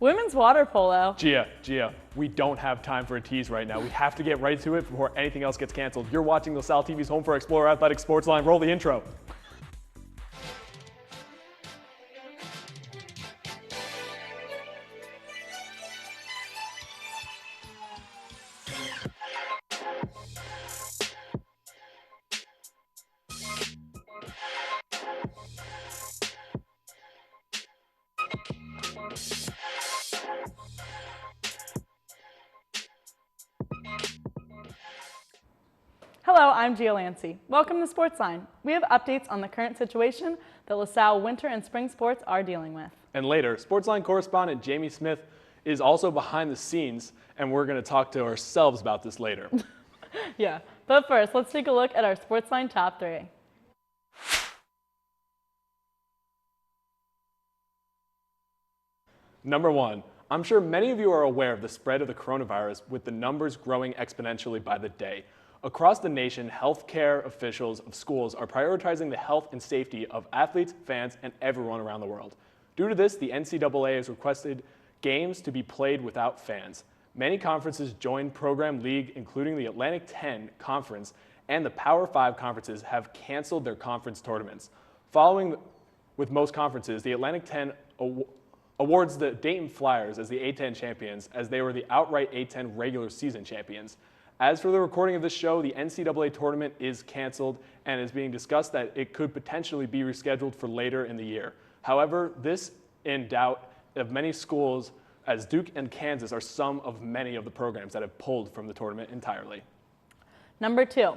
Women's water polo. Gia, we don't have time for a tease right now. We have to get right to it before anything else gets canceled. You're watching LaSalle TV's Home for Explorer Athletics SportsLine. Roll the intro. Hello, I'm Gia Lancy. Welcome to SportsLine. We have updates on the current situation that LaSalle winter and spring sports are dealing with. And later, SportsLine correspondent Jamie Smith is also behind the scenes, and we're going to talk to ourselves about this later. Yeah, but first, let's take a look at our SportsLine top 3. Number 1, I'm sure many of you are aware of the spread of the coronavirus, with the numbers growing exponentially by the day. Across the nation, healthcare officials of schools are prioritizing the health and safety of athletes, fans, and everyone around the world. Due to this, the NCAA has requested games to be played without fans. Many conferences joined program league, including the Atlantic 10 Conference, and the Power 5 conferences have canceled their conference tournaments. Following with most conferences, the Atlantic 10 awards the Dayton Flyers as the A10 champions, as they were the outright A10 regular season champions. As for the recording of this show, the NCAA tournament is canceled and is being discussed that it could potentially be rescheduled for later in the year. However, this in doubt of many schools, as Duke and Kansas are some of many of the programs that have pulled from the tournament entirely. Number 2,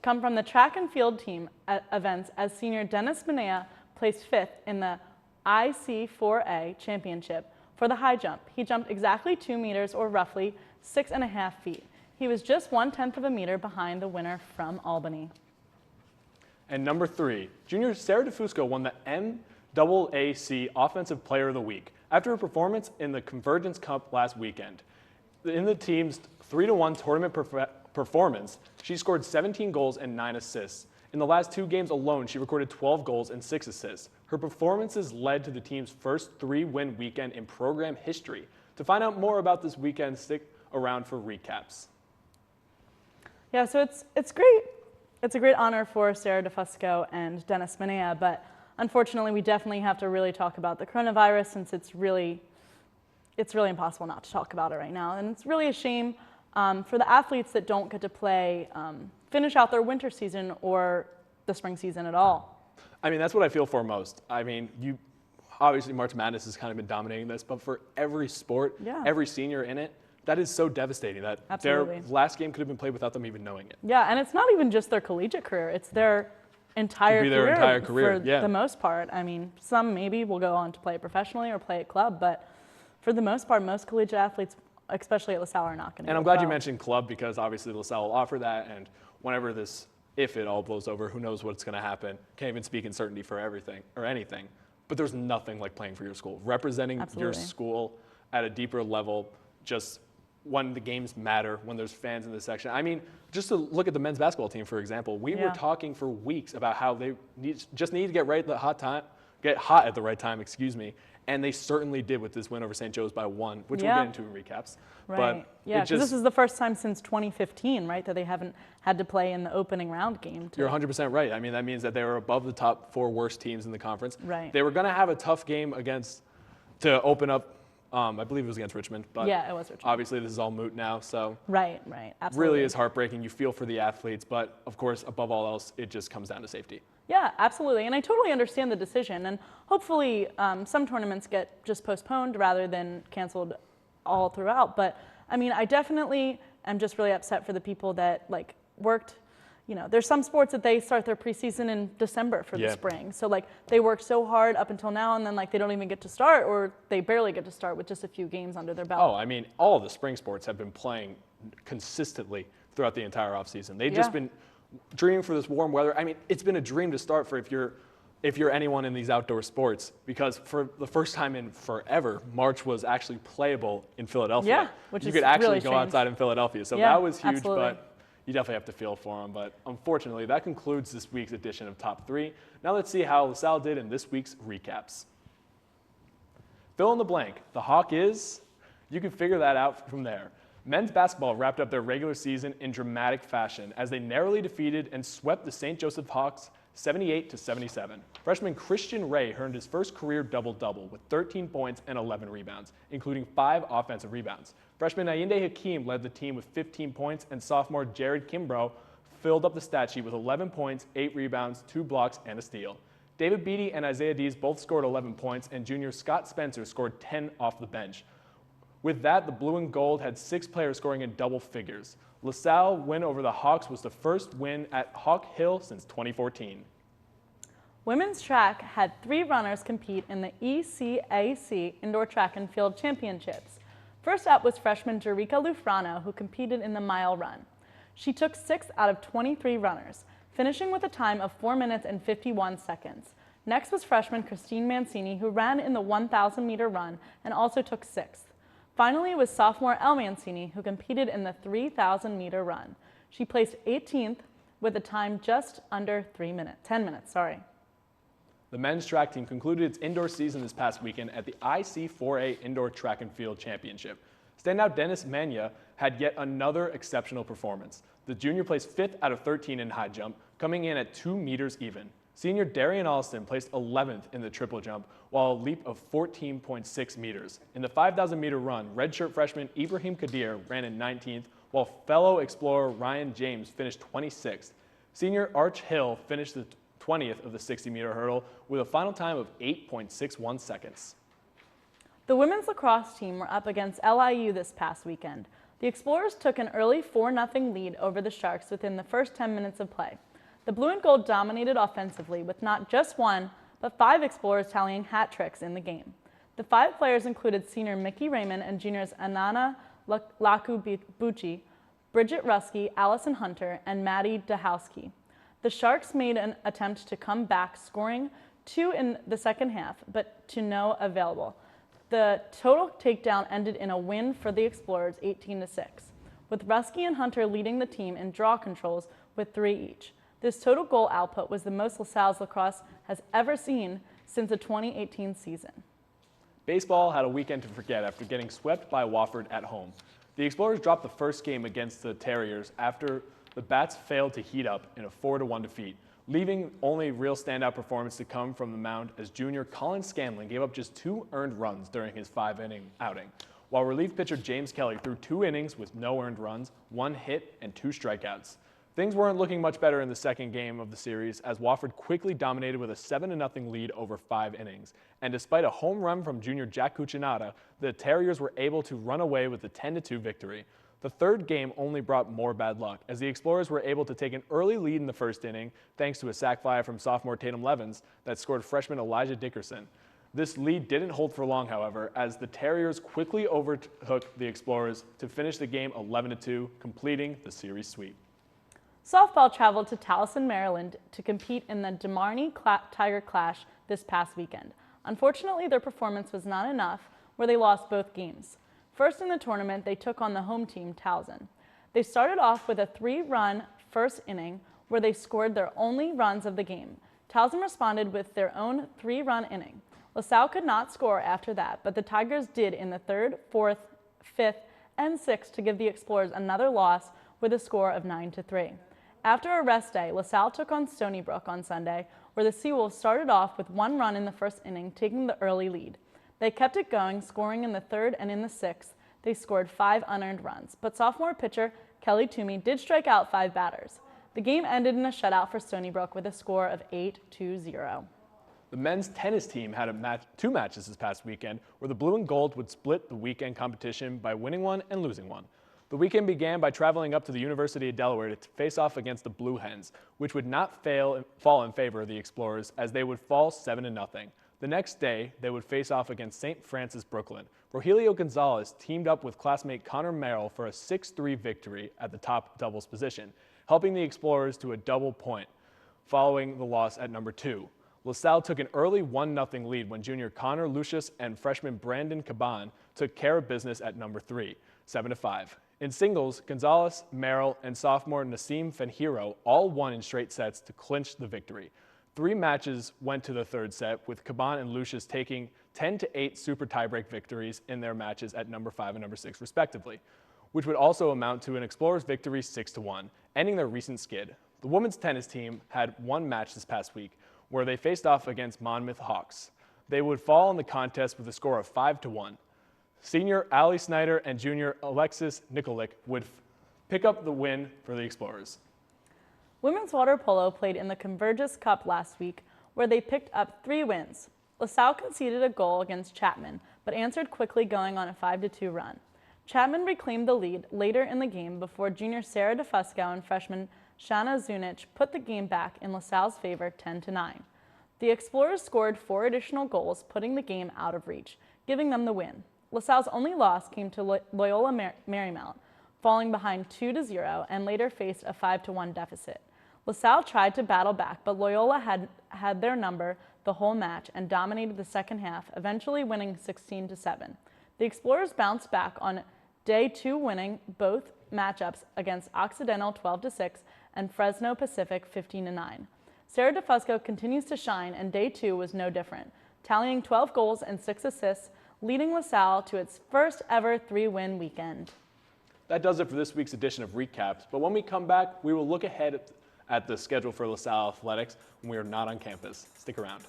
come from the track and field team events as senior Dennis Minea placed 5th in the IC4A championship for the high jump. He jumped exactly 2 meters or roughly 6.5 feet. He was just 1/10 of a meter behind the winner from Albany. And number 3, junior Sarah DeFusco won the MAAC Offensive Player of the Week after her performance in the Convergence Cup last weekend. In the team's 3-1 tournament performance, she scored 17 goals and 9 assists. In the last 2 games alone, she recorded 12 goals and 6 assists. Her performances led to the team's first 3-win weekend in program history. To find out more about this weekend, stick around for recaps. Yeah, so it's great. It's a great honor for Sarah DeFusco and Dennis Minea, but unfortunately we definitely have to really talk about the coronavirus since it's really impossible not to talk about it right now. And it's really a shame for the athletes that don't get to play, finish out their winter season or the spring season at all. I mean, that's what I feel for most. I mean, obviously March Madness has kind of been dominating this, but for every sport, every senior in it, that is so devastating that Absolutely. Their last game could have been played without them even knowing it. Yeah, and it's not even just their collegiate career. It's their entire career for the most part. I mean, some maybe will go on to play professionally or play at club, but for the most part, most collegiate athletes, especially at LaSalle, are not going to. And I'm glad you mentioned club because obviously LaSalle will offer that, and whenever if it all blows over, who knows what's going to happen. Can't even speak in certainty for everything or anything, but there's nothing like playing for your school. Representing your school at a deeper level, just when the games matter, when there's fans in the section. I mean, just to look at the men's basketball team, for example, we were talking for weeks about how they just need to get hot at the right time, and they certainly did with this win over St. Joe's by 1, which we'll get into in recaps. Right. Yeah, because this is the first time since 2015, right, that they haven't had to play in the opening round game. You're 100% right. I mean, that means that they were above the top 4 worst teams in the conference. Right. They were going to have a tough game to open up. I believe it was against Richmond, but yeah, it was Richmond. Obviously this is all moot now, so right, absolutely. Really is heartbreaking. You feel for the athletes, but of course, above all else, it just comes down to safety. Yeah, absolutely, and I totally understand the decision, and hopefully some tournaments get just postponed rather than canceled all throughout. But I mean, I definitely am just really upset for the people that worked. You know, there's some sports that they start their preseason in December for the spring. So they work so hard up until now and then they don't even get to start or they barely get to start with just a few games under their belt. Oh, I mean, all of the spring sports have been playing consistently throughout the entire offseason. They've just been dreaming for this warm weather. I mean, it's been a dream to start for if you're anyone in these outdoor sports, because for the first time in forever, March was actually playable in Philadelphia. Yeah, which you is could actually really go strange. outside in Philadelphia. So that was huge, absolutely. But you definitely have to feel for them. But unfortunately, that concludes this week's edition of Top 3. Now let's see how LaSalle did in this week's recaps. Fill in the blank. The Hawk is? You can figure that out from there. Men's basketball wrapped up their regular season in dramatic fashion as they narrowly defeated and swept the St. Joseph Hawks 78-77. Freshman Christian Ray earned his first career double-double with 13 points and 11 rebounds, including 5 offensive rebounds. Freshman Ayinde Hakeem led the team with 15 points, and sophomore Jared Kimbrough filled up the stat sheet with 11 points, 8 rebounds, 2 blocks, and a steal. David Beatty and Isaiah Dees both scored 11 points, and junior Scott Spencer scored 10 off the bench. With that, the blue and gold had 6 players scoring in double figures. LaSalle win over the Hawks was the first win at Hawk Hill since 2014. Women's track had 3 runners compete in the ECAC Indoor Track and Field Championships. First up was freshman Jerica Lufrano, who competed in the mile run. She took 6 out of 23 runners, finishing with a time of 4 minutes and 51 seconds. Next was freshman Christine Mancini, who ran in the 1,000-meter run and also took 6th. Finally, it was sophomore Elle Mancini, who competed in the 3,000-meter run. She placed 18th with a time just under 10 minutes. The men's track team concluded its indoor season this past weekend at the IC4A Indoor Track and Field Championship. Standout Dennis Mania had yet another exceptional performance. The junior placed 5th out of 13 in high jump, coming in at 2 meters even. Senior Darian Alston placed 11th in the triple jump, while a leap of 14.6 meters. In the 5,000-meter run, redshirt freshman Ibrahim Kadir ran in 19th, while fellow explorer Ryan James finished 26th. Senior Arch Hill finished the 20th of the 60-meter hurdle with a final time of 8.61 seconds. The women's lacrosse team were up against LIU this past weekend. The Explorers took an early 4-0 lead over the Sharks within the first 10 minutes of play. The blue and gold dominated offensively with not just 1, but 5 Explorers tallying hat tricks in the game. The 5 players included senior Mickey Raymond and juniors Anana Lakubuchi, Bridget Rusky, Allison Hunter, and Maddie Dahowski. The Sharks made an attempt to come back, scoring 2 in the second half, but to no avail. The total takedown ended in a win for the Explorers, 18-6, with Rusky and Hunter leading the team in draw controls with 3 each. This total goal output was the most LaSalle's lacrosse has ever seen since the 2018 season. Baseball had a weekend to forget after getting swept by Wofford at home. The Explorers dropped the first game against the Terriers after the Bats failed to heat up in a 4-1 defeat, leaving only real standout performance to come from the mound as junior Colin Scanlon gave up just 2 earned runs during his 5-inning outing, while relief pitcher James Kelly threw 2 innings with no earned runs, 1 hit, and 2 strikeouts. Things weren't looking much better in the second game of the series as Wofford quickly dominated with a 7-0 lead over 5 innings. And despite a home run from junior Jack Cuccinata, the Terriers were able to run away with a 10-2 victory. The third game only brought more bad luck as the Explorers were able to take an early lead in the first inning thanks to a sac fly from sophomore Tatum Levins that scored freshman Elijah Dickerson. This lead didn't hold for long, however, as the Terriers quickly overtook the Explorers to finish the game 11-2, completing the series sweep. Softball traveled to Towson, Maryland to compete in the DeMarney Tiger Clash this past weekend. Unfortunately, their performance was not enough, where they lost both games. First in the tournament, they took on the home team, Towson. They started off with a 3-run first inning where they scored their only runs of the game. Towson responded with their own 3-run inning. LaSalle could not score after that, but the Tigers did in the 3rd, 4th, 5th, and 6th to give the Explorers another loss with a score of 9-3. After a rest day, LaSalle took on Stony Brook on Sunday, where the Seawolves started off with 1 run in the first inning, taking the early lead. They kept it going, scoring in the 3rd and in the 6th. They scored 5 unearned runs, but sophomore pitcher Kelly Toomey did strike out 5 batters. The game ended in a shutout for Stony Brook with a score of 8-0. The men's tennis team had 2 matches this past weekend where the blue and gold would split the weekend competition by winning one and losing one. The weekend began by traveling up to the University of Delaware to face off against the Blue Hens, which would not fall in favor of the Explorers as they would fall 7-0. The next day, they would face off against St. Francis Brooklyn. Rogelio Gonzalez teamed up with classmate Connor Merrill for a 6-3 victory at the top doubles position, helping the Explorers to a double point following the loss at number 2. LaSalle took an early 1-0 lead when junior Connor Lucius and freshman Brandon Caban took care of business at number 3, 7-5. In singles, Gonzalez, Merrill, and sophomore Nassim Fenhiro all won in straight sets to clinch the victory. 3 matches went to the third set, with Caban and Lucius taking 10-8 super tiebreak victories in their matches at number 5 and number 6 respectively, which would also amount to an Explorers victory 6-1, ending their recent skid. The women's tennis team had one match this past week where they faced off against Monmouth Hawks. They would fall in the contest with a score of 5-1. Senior Ali Snyder and junior Alexis Nikolic would pick up the win for the Explorers. Women's water polo played in the Convergys Cup last week, where they picked up 3 wins. LaSalle conceded a goal against Chapman, but answered quickly, going on a 5-2 run. Chapman reclaimed the lead later in the game before junior Sarah DeFusco and freshman Shanna Zunich put the game back in LaSalle's favor 10-9. The Explorers scored 4 additional goals, putting the game out of reach, giving them the win. LaSalle's only loss came to Loyola Marymount, falling behind 2-0 and later faced a 5-1 deficit. LaSalle tried to battle back, but Loyola had their number the whole match and dominated the second half, eventually winning 16-7. The Explorers bounced back on day 2, winning both matchups against Occidental 12-6 and Fresno Pacific 15-9. Sarah DeFusco continues to shine, and day 2 was no different, tallying 12 goals and 6 assists, leading LaSalle to its first ever 3-win weekend. That does it for this week's edition of Recaps, but when we come back, we will look ahead at the schedule for LaSalle Athletics when we are not on campus. Stick around.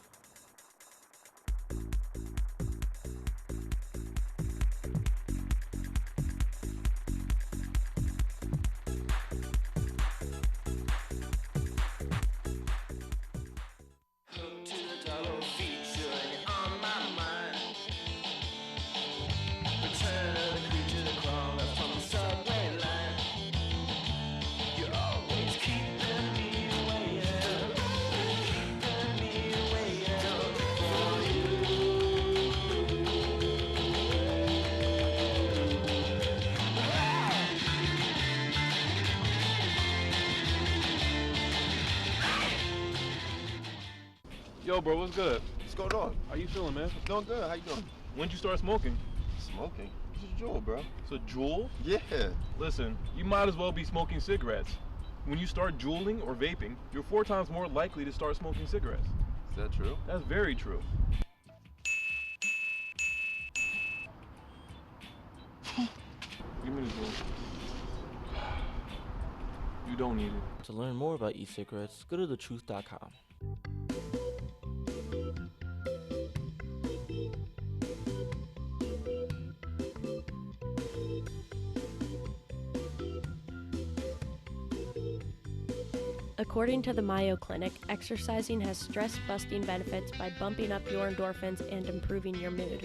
Yo, bro, what's good? What's going on? How you feeling, man? Doing good. How you doing? When'd you start smoking? Smoking? It's a jewel, bro. It's a jewel? Yeah. Listen, you might as well be smoking cigarettes. When you start juuling or vaping, you're 4 times more likely to start smoking cigarettes. Is that true? That's very true. Give me the jewel. You don't need it. To learn more about e-cigarettes, go to thetruth.com. According to the Mayo Clinic, exercising has stress-busting benefits by bumping up your endorphins and improving your mood.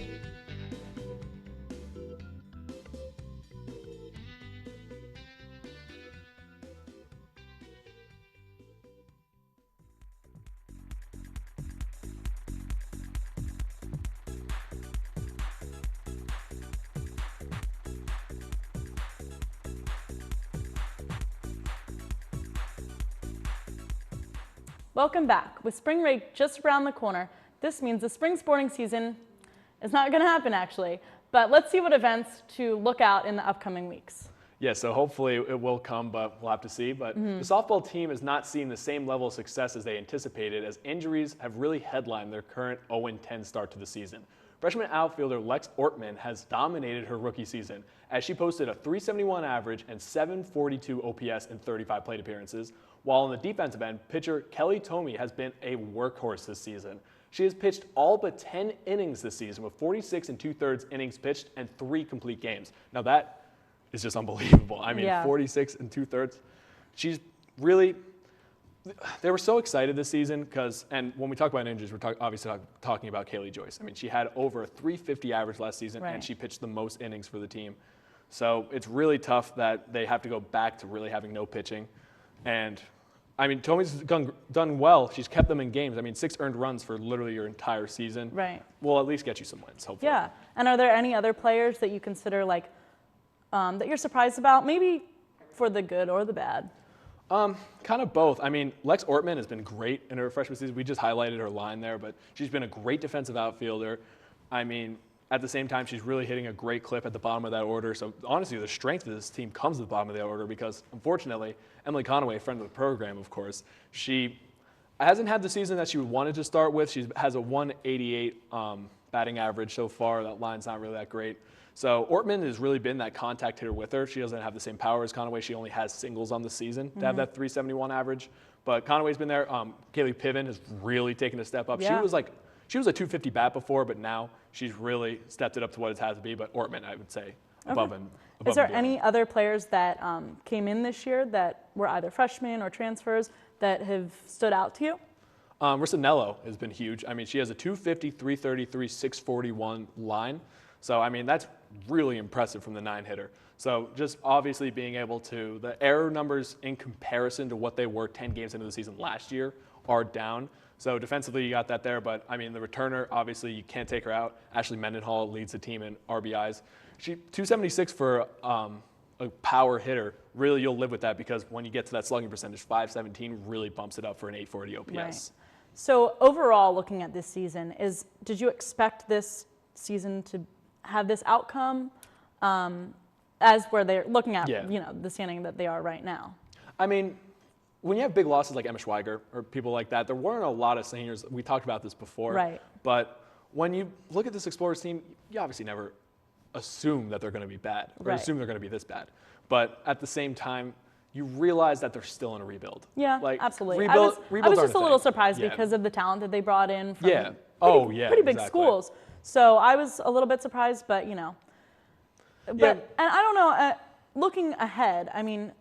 Welcome back. With spring break just around the corner, this means the spring sporting season is not going to happen, actually. But let's see what events to look out in the upcoming weeks. Yeah, so hopefully it will come, but we'll have to see. But the softball team is not seeing the same level of success as they anticipated, as injuries have really headlined their current 0-10 start to the season. Freshman outfielder Lex Ortman has dominated her rookie season, as she posted a .371 average and .742 OPS in 35 plate appearances, while on the defensive end, pitcher Kelly Tomey has been a workhorse this season. She has pitched all but 10 innings this season, with 46 2/3 innings pitched and 3 complete games. Now that is just unbelievable. I mean, Yeah. 46 2/3. She's really, they were so excited this season and when we talk about injuries, we're obviously talking about Kaylee Joyce. I mean, she had over a .350 average last season, Right. and she pitched the most innings for the team. So it's really tough that they have to go back to really having no pitching. And I mean, Tomey's done well. She's kept them in games. I mean, 6 earned runs for literally your entire season. Right. Will at least get you some wins, hopefully. Yeah. And are there any other players that you consider that you're surprised about, maybe for the good or the bad? Kind of both. I mean, Lex Ortman has been great in her freshman season. We just highlighted her line there, but she's been a great defensive outfielder. I mean, at the same time, she's really hitting a great clip at the bottom of that order. So honestly, the strength of this team comes at the bottom of the order because, unfortunately, Emily Conaway, a friend of the program, of course, she hasn't had the season that she wanted to start with. She has a 188 batting average so far. That line's not really that great. So Ortman has really been that contact hitter with her. She doesn't have the same power as Conaway. She only has singles on the season to have that 371 average. But Conaway's been there. Kaylee Piven has really taken a step up. Yeah. She was a 250 bat before, but now she's really stepped it up to what it has to be. But Ortman, I would say, above and above. Is there and beyond. any other players that came in this year that were either freshmen or transfers that have stood out to you? Rissanello has been huge. I mean, she has a 250, 333, 641 line. So, I mean, that's really impressive from the 9-hitter. So just obviously being able to, the error numbers in comparison to what they were 10 games into the season last year are down. So defensively, you got that there. But, I mean, the returner, obviously, you can't take her out. Ashley Mendenhall leads the team in RBIs. She 276 for a power hitter. Really, you'll live with that because when you get to that slugging percentage, 517 really bumps it up for an 840 OPS. Right. So overall, looking at this season, did you expect this season to have this outcome as where they're looking at the standing that they are right now? I mean, when you have big losses like Emma Schweiger or people like that, there weren't a lot of seniors. We talked about this before. Right. But when you look at this Explorers team, you obviously never assume that they're going to be bad or assume they're going to be this bad. But at the same time, you realize that they're still in a rebuild. Yeah, like, absolutely. Rebuilds I was just a little thing. surprised because of the talent that they brought in from pretty big exactly. schools. So I was a little bit surprised, but and I don't know. Looking ahead, I mean,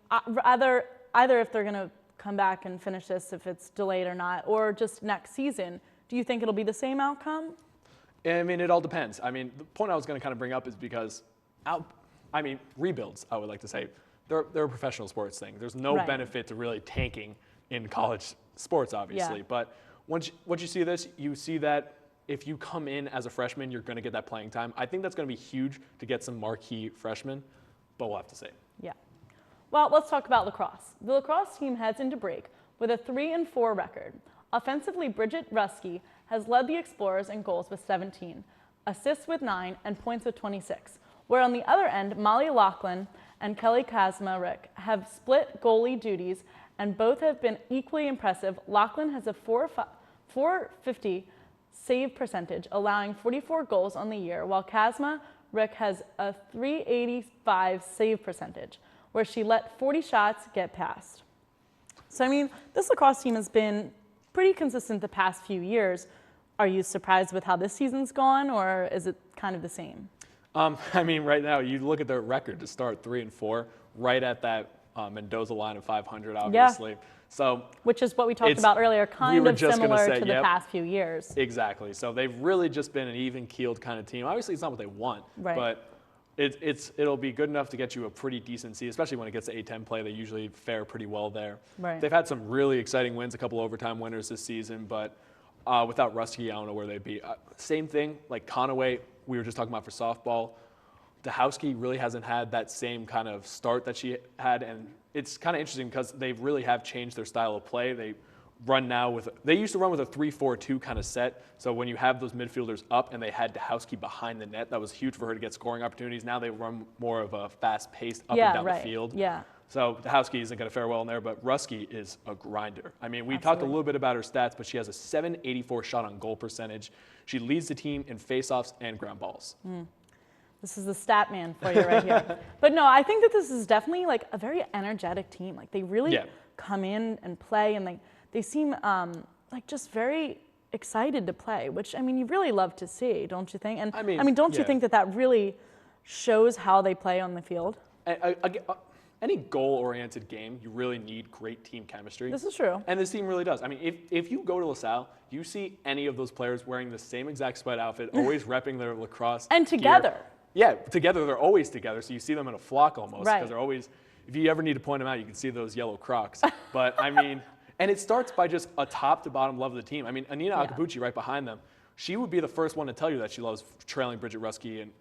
either if they're going to come back and finish this, if it's delayed or not, or just next season, do you think it'll be the same outcome? I mean, it all depends. I mean, the point I was going to kind of bring up is because, rebuilds, I would like to say, they're a professional sports thing. There's no benefit to really tanking in college sports, obviously. Yeah. But once you see this, you see that if you come in as a freshman, you're going to get that playing time. I think that's going to be huge to get some marquee freshmen, but we'll have to see. Yeah. Well, let's talk about lacrosse. The lacrosse team heads into break with a 3-4 record. Offensively, Bridget Rusky has led the Explorers in goals with 17, assists with 9, and points with 26. Where on the other end, Molly Laughlin and Kelly Kazmarek have split goalie duties, and both have been equally impressive. Laughlin has a 450 save percentage, allowing 44 goals on the year, while Kazmarek has a 385 save percentage, where she let 40 shots get past. So, I mean, this lacrosse team has been pretty consistent the past few years. Are you surprised with how this season's gone, or is it kind of the same? I mean, right now, you look at their record to start 3-4, right at that Mendoza line of 500, obviously. Yeah. So, which is what we talked about earlier, kind of similar to the past few years. Exactly. So they've really just been an even-keeled kind of team. Obviously, it's not what they want, but it'll be good enough to get you a pretty decent seed, especially when it gets to A-10 play. They usually fare pretty well there. Right. They've had some really exciting wins, a couple overtime winners this season, but without Rusky, I don't know where they'd be. Same thing, like Conaway, we were just talking about for softball. Dahowski really hasn't had that same kind of start that she had, and it's kind of interesting because they really have changed their style of play. They used to run with a 3-4-2 kind of set. So when you have those midfielders up and they had Dahowski behind the net, that was huge for her to get scoring opportunities. Now they run more of a fast-paced up and down the field. Yeah. So Dahowski isn't going to fare well in there, but Rusky is a grinder. I mean, we talked a little bit about her stats, but she has a 784 shot on goal percentage. She leads the team in faceoffs and ground balls. This is the stat man for you right here. But no, I think that this is definitely like a very energetic team. Like they really come in and play, and they seem like just very excited to play, which I mean you really love to see, don't you think? And I mean don't you think that really shows how they play on the field? Any goal-oriented game, you really need great team chemistry. This is true. And this team really does. I mean, if you go to LaSalle, you see any of those players wearing the same exact sweat outfit, always repping their lacrosse and together. Gear. Yeah, together. They're always together, so you see them in a flock almost. Right. Because they're always, if you ever need to point them out, you can see those yellow Crocs. But, I mean, and it starts by just a top-to-bottom love of the team. I mean, Anina Akabuchi right behind them, she would be the first one to tell you that she loves trailing Bridget Rusky and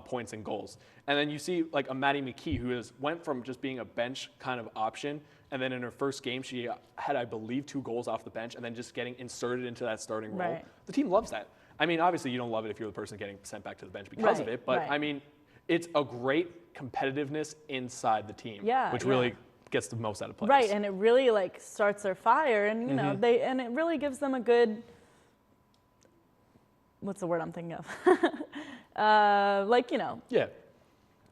points and goals. And then you see like a Maddie McKee who went from just being a bench kind of option, and then in her first game she had, I believe, 2 goals off the bench and then just getting inserted into that starting role. Right. The team loves that. I mean, obviously you don't love it if you're the person getting sent back to the bench because of it, but I mean, it's a great competitiveness inside the team, which really gets the most out of players. Right, and it really like starts their fire, and you know and it really gives them a good. What's the word I'm thinking of? Like, you know. Yeah.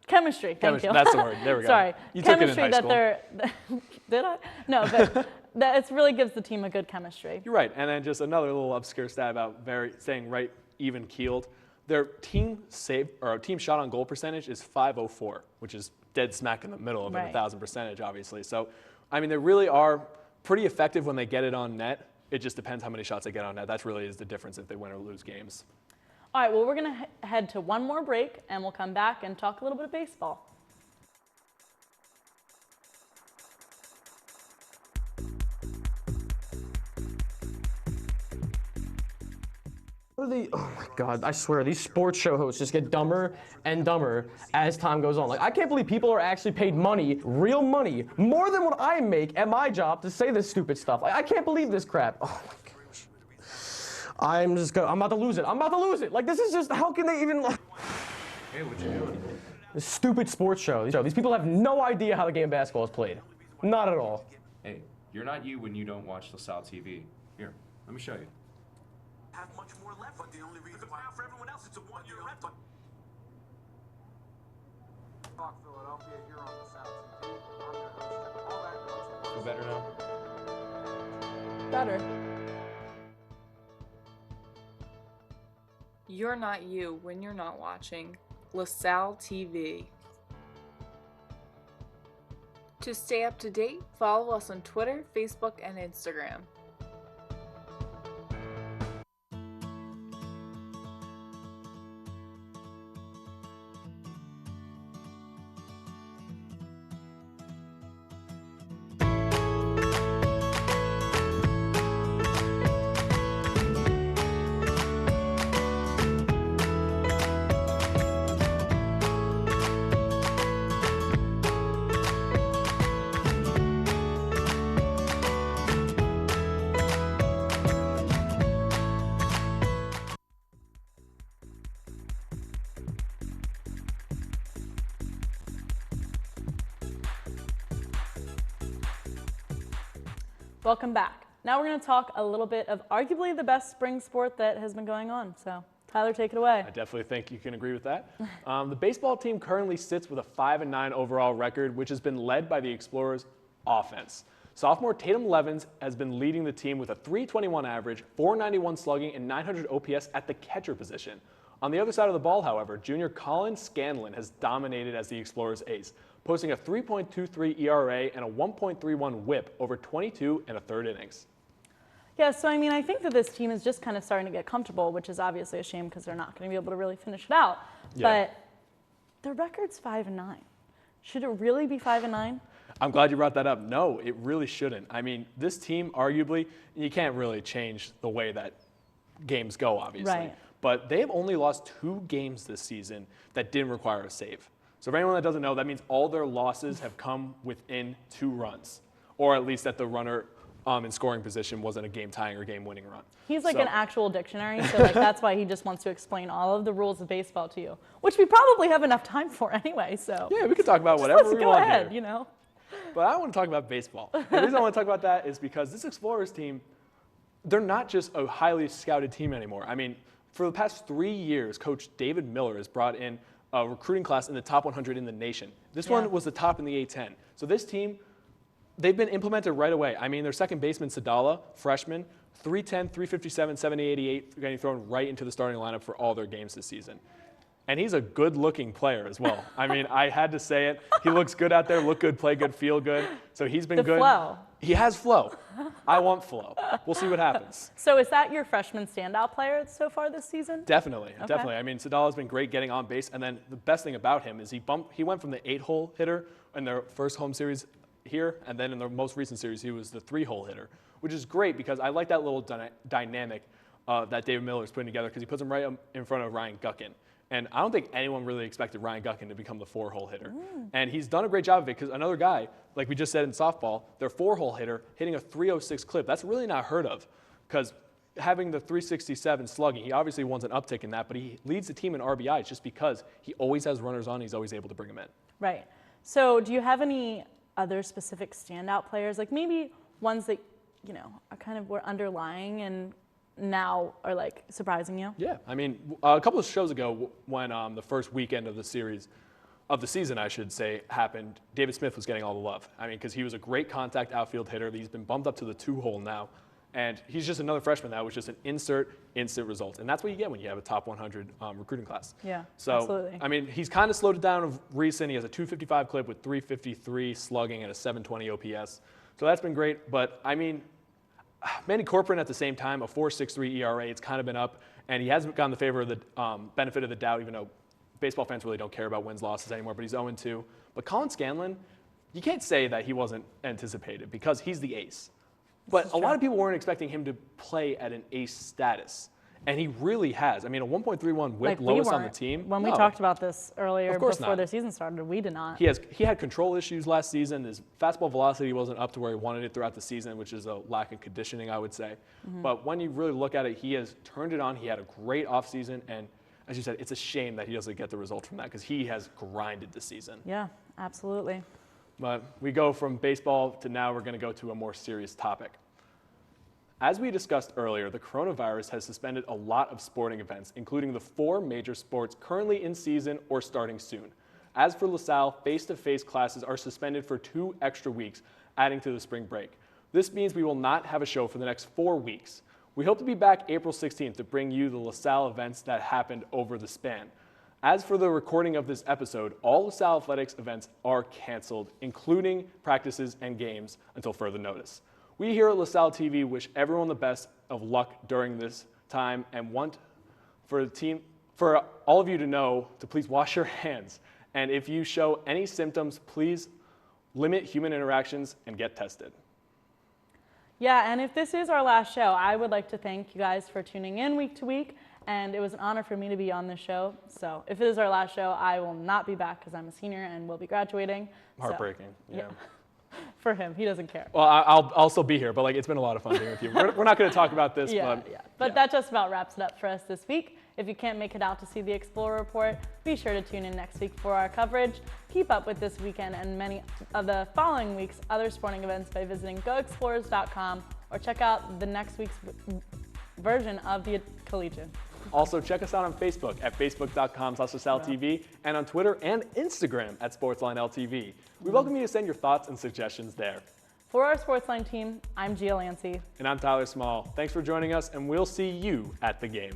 Chemistry. Thank you. That's the word. There we go. Sorry. You Chemistry took it in high that they're. Did I? No, but that it really gives the team a good chemistry. You're right. And then just another little obscure stat about staying right even keeled. Their team shot on goal percentage is .504, which is dead smack in the middle of Right. it, 1,000%, obviously. So, I mean, they really are pretty effective when they get it on net. It just depends how many shots they get on net. That really is the difference if they win or lose games. All right, well, we're going to head to one more break, and we'll come back and talk a little bit of baseball. Oh my God, I swear, these sports show hosts just get dumber and dumber as time goes on. Like, I can't believe people are actually paid money, real money, more than what I make at my job to say this stupid stuff. Like, I can't believe this crap. Oh my gosh. I'm about to lose it. I'm about to lose it. Like, this is just, how can they even, like... Hey, what you doing? This stupid sports show. These people have no idea how the game of basketball is played. Not at all. Hey, you're not you when you don't watch Salle TV. Here, let me show you. Have much more left, but the only reason why for everyone else it's a one-year rental. Talk Philadelphia here on the South TV. I'm your host, all that Feel better now? Better. You're not you when you're not watching LaSalle TV. To stay up to date, follow us on Twitter, Facebook, and Instagram. Welcome back. Now we're going to talk a little bit of arguably the best spring sport that has been going on. So, Tyler, take it away. I definitely think you can agree with that. The baseball team currently sits with a 5-9 overall record, which has been led by the Explorers' offense. Sophomore Tatum Levens has been leading the team with a .321 average, .491 slugging, and .900 OPS at the catcher position. On the other side of the ball, however, junior Colin Scanlon has dominated as the Explorers' ace, posting a 3.23 ERA and a 1.31 WHIP over 22 1/3 innings. Yeah, so I mean, I think that this team is just kind of starting to get comfortable, which is obviously a shame because they're not going to be able to really finish it out. Yeah. But their record's 5-9. Should it really be 5-9? I'm glad you brought that up. No, it really shouldn't. I mean, this team, arguably, you can't really change the way that games go, obviously. Right. But they've only lost 2 games this season that didn't require a save. So for anyone that doesn't know, that means all their losses have come within 2 runs, or at least that the runner in scoring position wasn't a game-tying or game-winning run. He's like an actual dictionary, so like that's why he just wants to explain all of the rules of baseball to you, which we probably have enough time for anyway. So yeah, we could talk about whatever we go want ahead, here. you know. But I want to talk about baseball. The reason I want to talk about that is because this Explorers team, they're not just a highly scouted team anymore. I mean, for the past 3 years, Coach David Miller has brought in a recruiting class in the top 100 in the nation. This one was the top in the A10. So this team, they've been implemented right away. I mean, their second baseman, Sadala, freshman, 310, 357, 70, getting thrown right into the starting lineup for all their games this season. And he's a good-looking player as well. I mean, I had to say it. He looks good out there, look good, play good, feel good. So he's been good. Flow. He has flow. I want flow. We'll see what happens. So is that your freshman standout player so far this season? Definitely, Okay. definitely. I mean, Sadala's been great getting on base. And then the best thing about him is he went from the 8-hole hitter in their first home series here, and then in the most recent series, he was the 3-hole hitter, which is great because I like that little dynamic that David Miller is putting together because he puts him right in front of Ryan Guckin. And I don't think anyone really expected Ryan Guckin to become the 4-hole hitter. And he's done a great job of it because another guy, like we just said in softball, their 4-hole hitter hitting a 306 clip. That's really not heard of because having the 367 slugging, he obviously wants an uptick in that, but he leads the team in RBIs just because he always has runners on. He's always able to bring them in. Right. So do you have any other specific standout players, like maybe ones that, you know, are kind of were underlying and now are like surprising you? Yeah, I mean, a couple of shows ago when the first weekend of the season, I should say, happened, David Smith was getting all the love. I mean, because he was a great contact outfield hitter. He's been bumped up to the 2-hole now. And he's just another freshman that was just an instant result. And that's what you get when you have a top 100 recruiting class. Yeah, so, absolutely. I mean, he's kind of slowed it down of recent. He has a 255 clip with 353 slugging and a 720 OPS. So that's been great. But, I mean, Manny Corcoran at the same time, a 4.63 ERA. It's kind of been up. And he hasn't gotten the favor of the benefit of the doubt, even though baseball fans really don't care about wins, losses anymore. But he's 0-2. But Colin Scanlon, you can't say that he wasn't anticipated because he's the ace. But a lot of people weren't expecting him to play at an ace status. And he really has. I mean, a 1.31 whip, lowest on the team. When we talked about this earlier before the season started, we did not. He had control issues last season. His fastball velocity wasn't up to where he wanted it throughout the season, which is a lack of conditioning, I would say. But when you really look at it, he has turned it on. He had a great offseason. And as you said, it's a shame that he doesn't get the results from that because he has grinded this season. Yeah, absolutely. But we go from baseball to now we're going to go to a more serious topic. As we discussed earlier, the coronavirus has suspended a lot of sporting events, including the 4 major sports currently in season or starting soon. As for LaSalle, face-to-face classes are suspended for 2 extra weeks, adding to the spring break. This means we will not have a show for the next 4 weeks. We hope to be back April 16th to bring you the LaSalle events that happened over the span. As for the recording of this episode, all LaSalle athletics events are canceled, including practices and games until further notice. We here at LaSalle TV wish everyone the best of luck during this time and want for all of you to know to please wash your hands. And if you show any symptoms, please limit human interactions and get tested. Yeah, and if this is our last show, I would like to thank you guys for tuning in week to week. And it was an honor for me to be on this show. So if it is our last show, I will not be back because I'm a senior and will be graduating. Heartbreaking. So, yeah. For him, he doesn't care. Well, I'll still be here, but like it's been a lot of fun being with you. We're not going to talk about this, but that just about wraps it up for us this week. If you can't make it out to see the Explorer Report, be sure to tune in next week for our coverage. Keep up with this weekend and many of the following week's other sporting events by visiting goexplorers.com or check out the next week's version of the Collegian. Also, check us out on Facebook at facebook.com/LaSalleTV and on Twitter and Instagram at SportsLineLTV. We welcome you to send your thoughts and suggestions there. For our SportsLine team, I'm Gia Lancey. And I'm Tyler Small. Thanks for joining us, and we'll see you at the game.